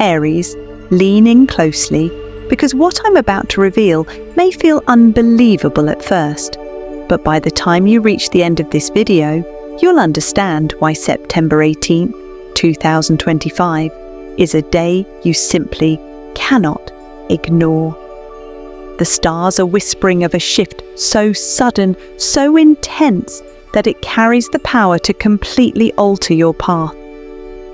Aries, lean in closely because what I'm about to reveal may feel unbelievable at first, but by the time you reach the end of this video, you'll understand why September 18th, 2025 is a day you simply cannot ignore. The stars are whispering of a shift so sudden, so intense, that it carries the power to completely alter your path.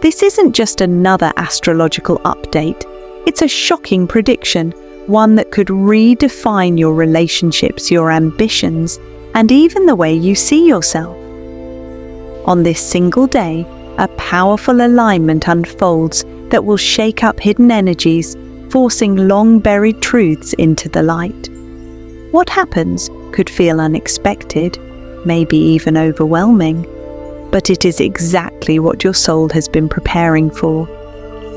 This isn't just another astrological update. It's a shocking prediction, one that could redefine your relationships, your ambitions, and even the way you see yourself. On this single day, a powerful alignment unfolds that will shake up hidden energies, forcing long-buried truths into the light. What happens could feel unexpected, maybe even overwhelming, but it is exactly what your soul has been preparing for.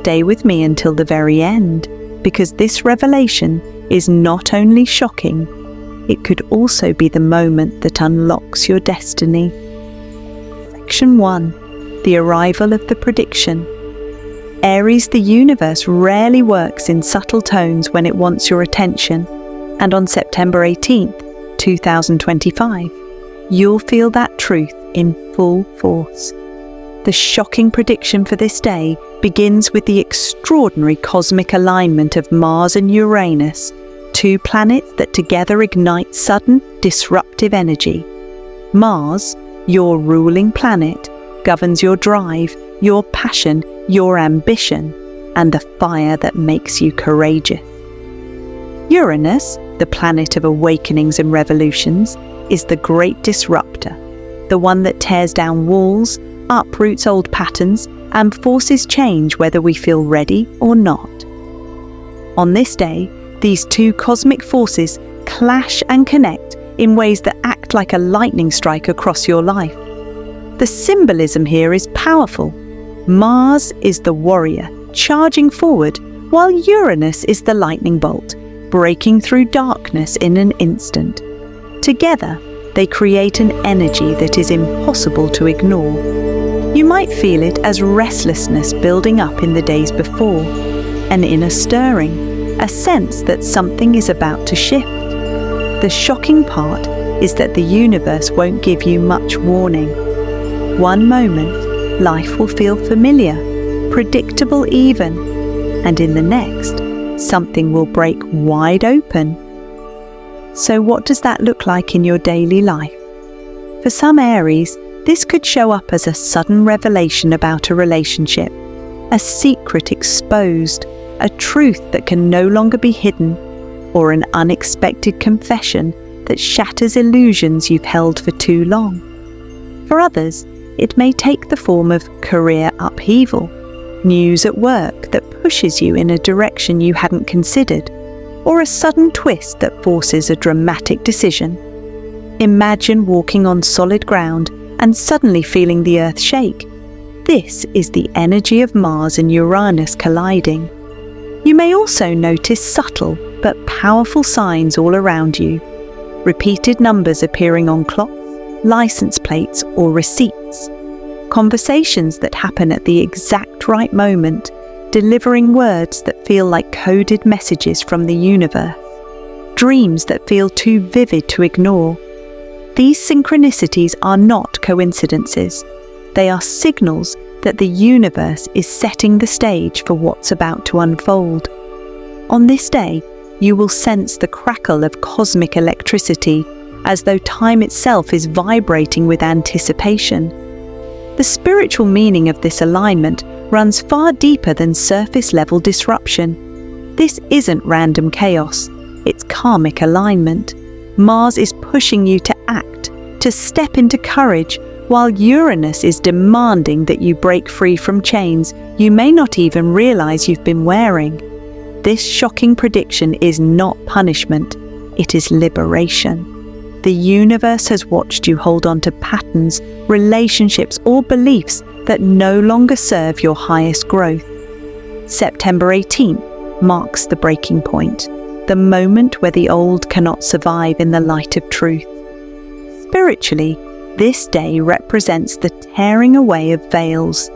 Stay with me until the very end, because this revelation is not only shocking, it could also be the moment that unlocks your destiny. Section 1. The arrival of the prediction. Aries, the universe rarely works in subtle tones when it wants your attention, and on September 18th, 2025, you'll feel that truth in full force. The shocking prediction for this day begins with the extraordinary cosmic alignment of Mars and Uranus, two planets that together ignite sudden, disruptive energy. Mars, your ruling planet, governs your drive, your passion, your ambition, and the fire that makes you courageous. Uranus, the planet of awakenings and revolutions, is the great disruptor, the one that tears down walls, uproots old patterns, and forces change whether we feel ready or not. On this day, these two cosmic forces clash and connect in ways that act like a lightning strike across your life. The symbolism here is powerful. Mars is the warrior, charging forward, while Uranus is the lightning bolt, breaking through darkness in an instant. Together, they create an energy that is impossible to ignore. You might feel it as restlessness building up in the days before, an inner stirring, a sense that something is about to shift. The shocking part is that the universe won't give you much warning. One moment, life will feel familiar, predictable even, and in the next, something will break wide open. So what does that look like in your daily life? For some Aries, this could show up as a sudden revelation about a relationship, a secret exposed, a truth that can no longer be hidden, or an unexpected confession that shatters illusions you've held for too long. For others, it may take the form of career upheaval, news at work that pushes you in a direction you hadn't considered, or a sudden twist that forces a dramatic decision. Imagine walking on solid ground and suddenly feeling the earth shake. This is the energy of Mars and Uranus colliding. You may also notice subtle but powerful signs all around you. Repeated numbers appearing on clocks, license plates, or receipts. Conversations that happen at the exact right moment, delivering words that feel like coded messages from the universe. Dreams that feel too vivid to ignore. These synchronicities are not coincidences. They are signals that the universe is setting the stage for what's about to unfold. On this day, you will sense the crackle of cosmic electricity, as though time itself is vibrating with anticipation. The spiritual meaning of this alignment runs far deeper than surface-level disruption. This isn't random chaos, it's karmic alignment. Mars is pushing you to act, to step into courage, while Uranus is demanding that you break free from chains you may not even realize you've been wearing. This shocking prediction is not punishment, it is liberation. The universe has watched you hold on to patterns, relationships, or beliefs that no longer serve your highest growth. September 18th marks the breaking point, the moment where the old cannot survive in the light of truth. Spiritually, this day represents the tearing away of veils.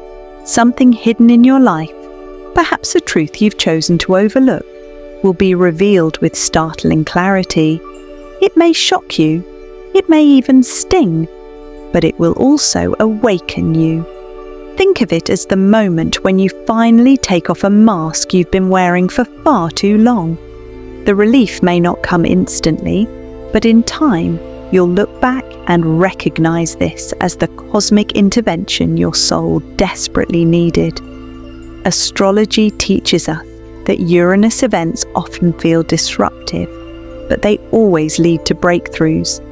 Something hidden in your life, Perhaps a truth you've chosen to overlook will be revealed with startling clarity. It may shock you, it may even sting, but it will also awaken you. Think of it as the moment when you finally take off a mask you've been wearing for far too long. The relief may not come instantly, but in time, you'll look back and recognize this as the cosmic intervention your soul desperately needed. Astrology teaches us that Uranus events often feel disruptive, but they always lead to breakthroughs.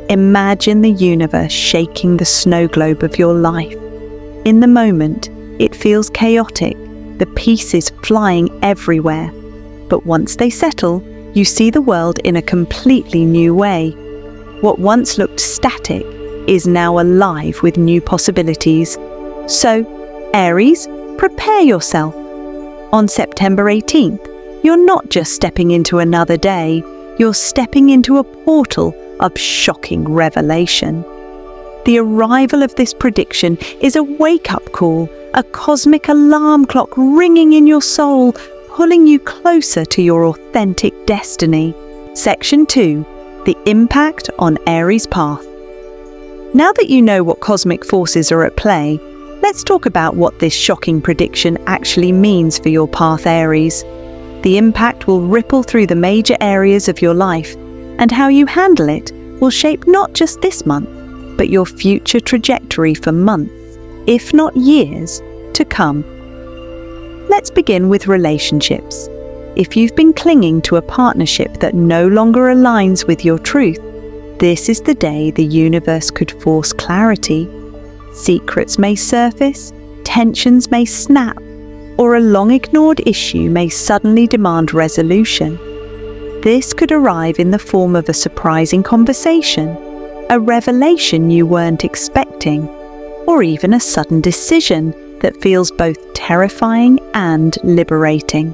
Imagine the universe shaking the snow globe of your life. In the moment, it feels chaotic, the pieces flying everywhere. But once they settle, you see the world in a completely new way. What once looked static is now alive with new possibilities. So, Aries, prepare yourself. On September 18th, you're not just stepping into another day, you're stepping into a portal of shocking revelation. The arrival of this prediction is a wake-up call, a cosmic alarm clock ringing in your soul, pulling you closer to your authentic destiny. Section 2. The impact on Aries' path. Now that you know what cosmic forces are at play, let's talk about what this shocking prediction actually means for your path, Aries. The impact will ripple through the major areas of your life, and how you handle it will shape not just this month, but your future trajectory for months, if not years, to come. Let's begin with relationships. If you've been clinging to a partnership that no longer aligns with your truth, this is the day the universe could force clarity. Secrets may surface, tensions may snap, or a long-ignored issue may suddenly demand resolution. This could arrive in the form of a surprising conversation, a revelation you weren't expecting, or even a sudden decision that feels both terrifying and liberating.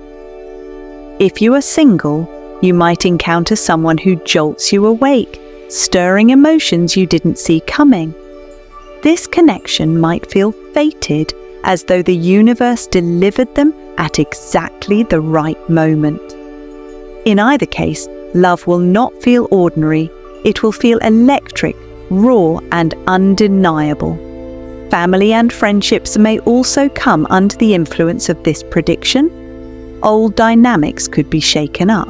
If you are single, you might encounter someone who jolts you awake, stirring emotions you didn't see coming. This connection might feel fated, as though the universe delivered them at exactly the right moment. In either case, love will not feel ordinary, it will feel electric, raw, and undeniable. Family and friendships may also come under the influence of this prediction. Old dynamics could be shaken up.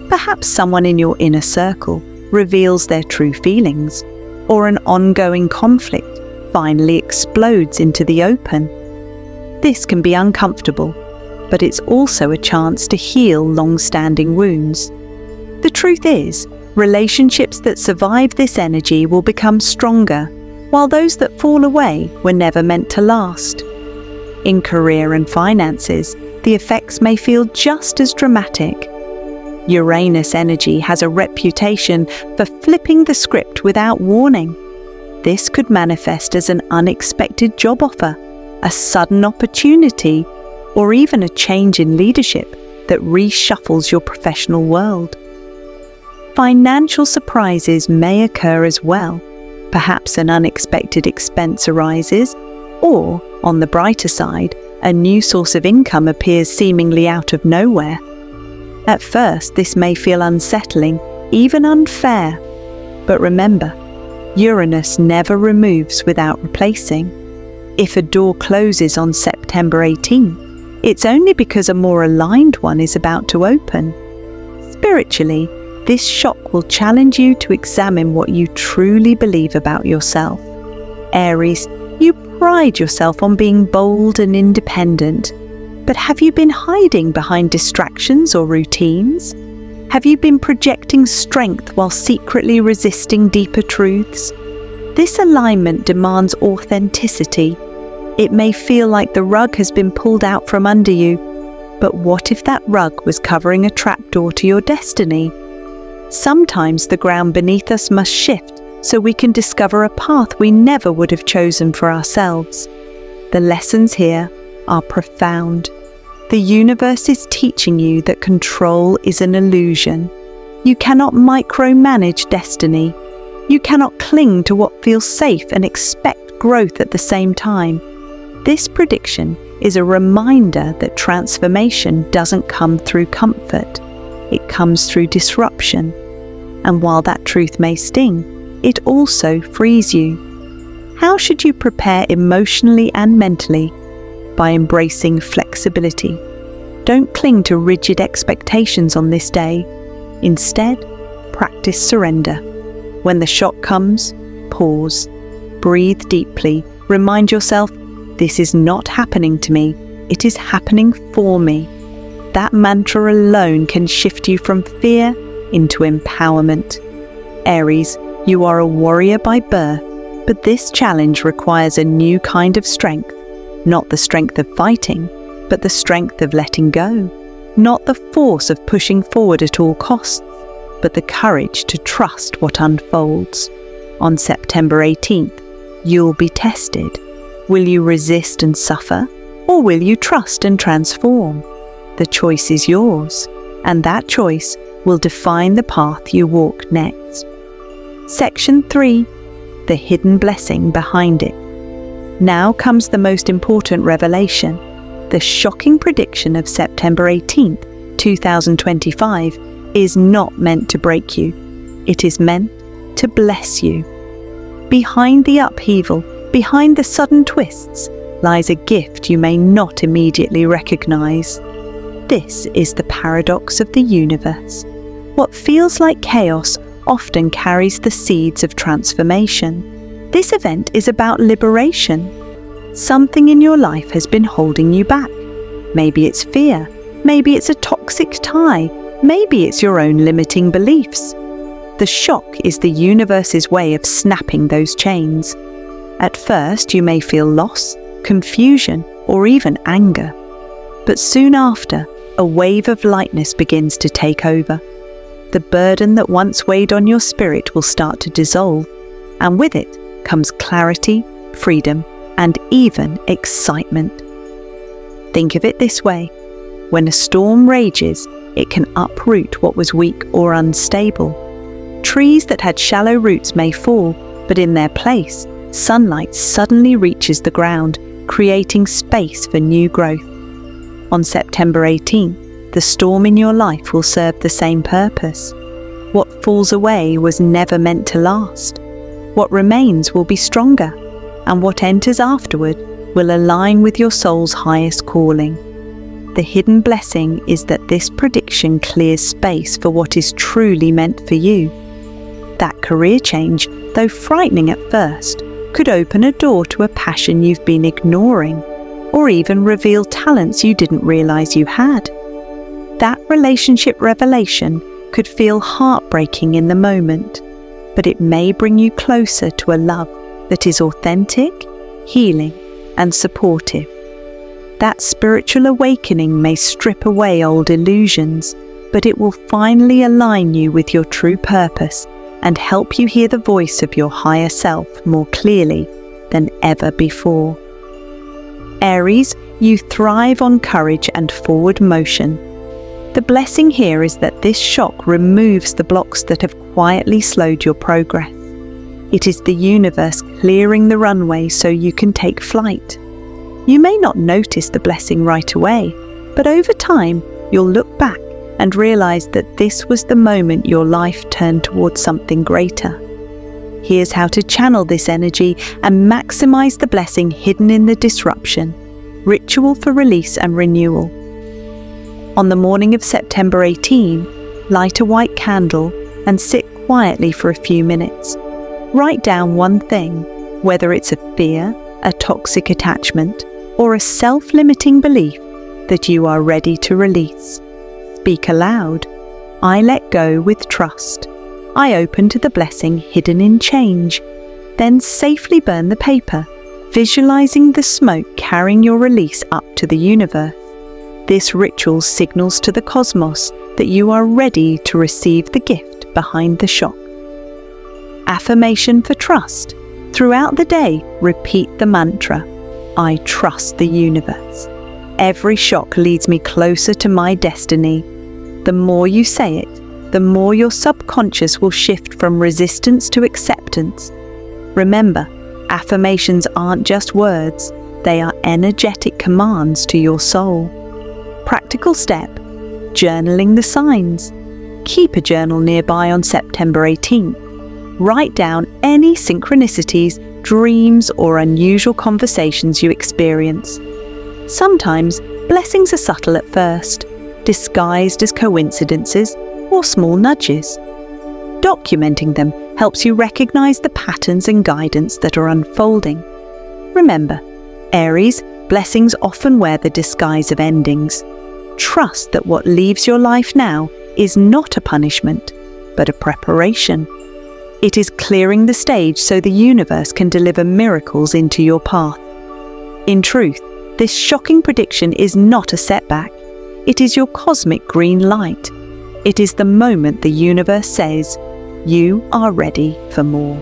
Perhaps someone in your inner circle reveals their true feelings, or an ongoing conflict finally explodes into the open. This can be uncomfortable, but it's also a chance to heal long-standing wounds. The truth is, relationships that survive this energy will become stronger, while those that fall away were never meant to last. In career and finances, the effects may feel just as dramatic. Uranus energy has a reputation for flipping the script without warning. This could manifest as an unexpected job offer, a sudden opportunity, or even a change in leadership that reshuffles your professional world. Financial surprises may occur as well. Perhaps an unexpected expense arises, or, on the brighter side, a new source of income appears seemingly out of nowhere. At first, this may feel unsettling, even unfair. But remember, Uranus never removes without replacing. If a door closes on September 18th, it's only because a more aligned one is about to open. Spiritually, this shock will challenge you to examine what you truly believe about yourself. Aries, you pride yourself on being bold and independent, but have you been hiding behind distractions or routines? Have you been projecting strength while secretly resisting deeper truths? This alignment demands authenticity. It may feel like the rug has been pulled out from under you, but what if that rug was covering a trapdoor to your destiny? Sometimes the ground beneath us must shift so we can discover a path we never would have chosen for ourselves. The lessons here are profound. The universe is teaching you that control is an illusion. You cannot micromanage destiny. You cannot cling to what feels safe and expect growth at the same time. This prediction is a reminder that transformation doesn't come through comfort. It comes through disruption. And while that truth may sting, it also frees you. How should you prepare emotionally and mentally? By embracing flexibility. Don't cling to rigid expectations on this day. Instead, practice surrender. When the shock comes, pause, breathe deeply, remind yourself, this is not happening to me, it is happening for me. That mantra alone can shift you from fear into empowerment. Aries, you are a warrior by birth, but this challenge requires a new kind of strength. Not the strength of fighting, but the strength of letting go. Not the force of pushing forward at all costs, but the courage to trust what unfolds. On September 18th, you'll be tested. Will you resist and suffer, or will you trust and transform? The choice is yours, and that choice will define the path you walk next. Section 3. The hidden blessing behind it. Now comes the most important revelation. The shocking prediction of September 18th, 2025 is not meant to break you. It is meant to bless you. Behind the upheaval, behind the sudden twists, lies a gift you may not immediately recognize. This is the paradox of the universe. What feels like chaos often carries the seeds of transformation. This event is about liberation. Something in your life has been holding you back. Maybe it's fear, maybe it's a toxic tie, maybe it's your own limiting beliefs. The shock is the universe's way of snapping those chains. At first, you may feel loss, confusion, or even anger. But soon after, a wave of lightness begins to take over. The burden that once weighed on your spirit will start to dissolve, and with it comes clarity, freedom, and even excitement. Think of it this way. When a storm rages, it can uproot what was weak or unstable. Trees that had shallow roots may fall, but in their place, sunlight suddenly reaches the ground, creating space for new growth. On September 18th, the storm in your life will serve the same purpose. What falls away was never meant to last. What remains will be stronger, and what enters afterward will align with your soul's highest calling. The hidden blessing is that this prediction clears space for what is truly meant for you. That career change, though frightening at first, could open a door to a passion you've been ignoring, or even reveal talents you didn't realize you had. That relationship revelation could feel heartbreaking in the moment, but it may bring you closer to a love that is authentic, healing, and supportive. That spiritual awakening may strip away old illusions, but it will finally align you with your true purpose and help you hear the voice of your higher self more clearly than ever before. Aries, you thrive on courage and forward motion. The blessing here is that this shock removes the blocks that have quietly slowed your progress. It is the universe clearing the runway so you can take flight. You may not notice the blessing right away, but over time, you'll look back and realize that this was the moment your life turned towards something greater. Here's how to channel this energy and maximize the blessing hidden in the disruption. Ritual for release and renewal. On the morning of September 18, light a white candle and sit quietly for a few minutes. Write down one thing, whether it's a fear, a toxic attachment, or a self-limiting belief that you are ready to release. Speak aloud. I let go with trust. I open to the blessing hidden in change. Then safely burn the paper, visualizing the smoke carrying your release up to the universe. This ritual signals to the cosmos that you are ready to receive the gift behind the shock. Affirmation for trust. Throughout the day, repeat the mantra, I trust the universe. Every shock leads me closer to my destiny. The more you say it, the more your subconscious will shift from resistance to acceptance. Remember, affirmations aren't just words, They are energetic commands to your soul. Practical step: journaling the signs. Keep a journal nearby on September 18th. Write down any synchronicities, dreams, or unusual conversations you experience. Sometimes blessings are subtle at first, disguised as coincidences or small nudges. Documenting them helps you recognize the patterns and guidance that are unfolding. Remember, Aries, blessings often wear the disguise of endings. Trust that what leaves your life now is not a punishment, but a preparation. It is clearing the stage so the universe can deliver miracles into your path. In truth, this shocking prediction is not a setback. It is your cosmic green light. It is the moment the universe says, you are ready for more.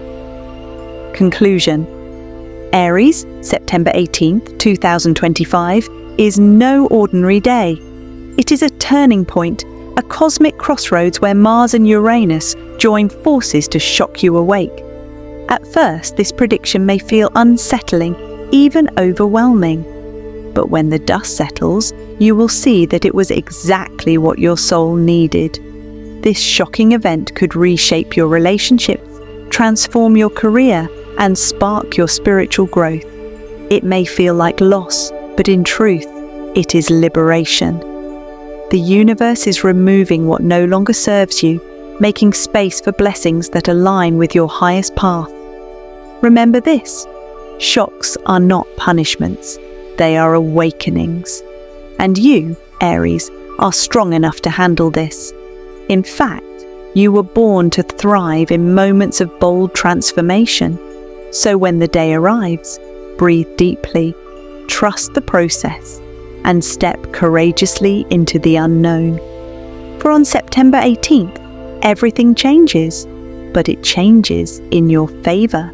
Conclusion: Aries, September 18th, 2025, is no ordinary day. It is a turning point, a cosmic crossroads where Mars and Uranus join forces to shock you awake. At first, this prediction may feel unsettling, even overwhelming. But when the dust settles, you will see that it was exactly what your soul needed. This shocking event could reshape your relationships, transform your career, and spark your spiritual growth. It may feel like loss, but in truth, it is liberation. The universe is removing what no longer serves you, making space for blessings that align with your highest path. Remember this: shocks are not punishments, they are awakenings. And you, Aries, are strong enough to handle this. In fact, you were born to thrive in moments of bold transformation. So when the day arrives, breathe deeply, trust the process, and step courageously into the unknown. For on September 18th, everything changes, but it changes in your favor.